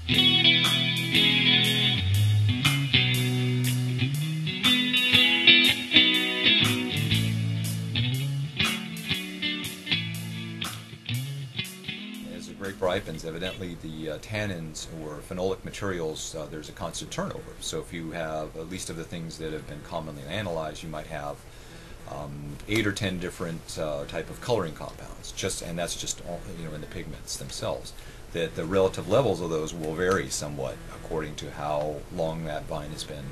As the grape ripens, evidently the tannins or phenolic materials, there's a constant turnover. So if you have, at least of the things that have been commonly analyzed, you might have 8 or 10 different type of coloring compounds, and that's just all, in the pigments themselves. That the relative levels of those will vary somewhat according to how long that vine has been,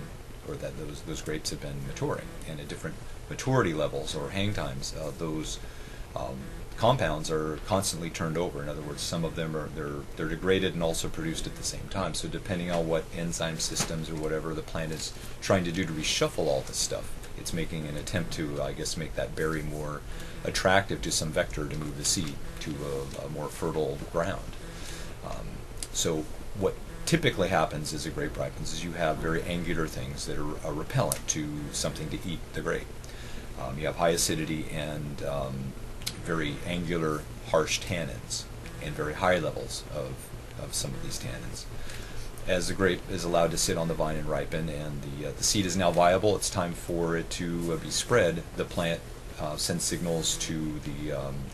or that those grapes have been maturing. And at different maturity levels or hang times, those compounds are constantly turned over. In other words, some of them they're degraded and also produced at the same time. So depending on what enzyme systems or whatever the plant is trying to do to reshuffle all this stuff, it's making an attempt to, I guess, make that berry more attractive to some vector to move the seed to a more fertile ground. So what typically happens as a grape ripens is you have very angular things that are repellent to something to eat the grape. You have high acidity and very angular, harsh tannins, and very high levels of some of these tannins. As the grape is allowed to sit on the vine and ripen, and the seed is now viable, it's time for it to be spread. The plant sends signals to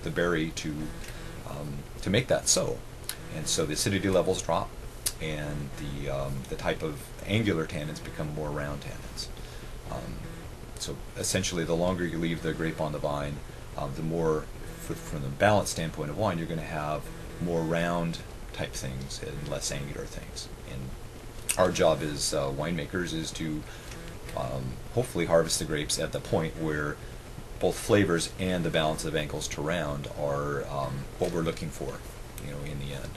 the berry to make that so. And so the acidity levels drop, and the type of angular tannins become more round tannins. So essentially, the longer you leave the grape on the vine, the more, from the balance standpoint of wine, you're going to have more round type things and less angular things. And our job as winemakers is to hopefully harvest the grapes at the point where both flavors and the balance of angles to round are what we're looking for, in the end.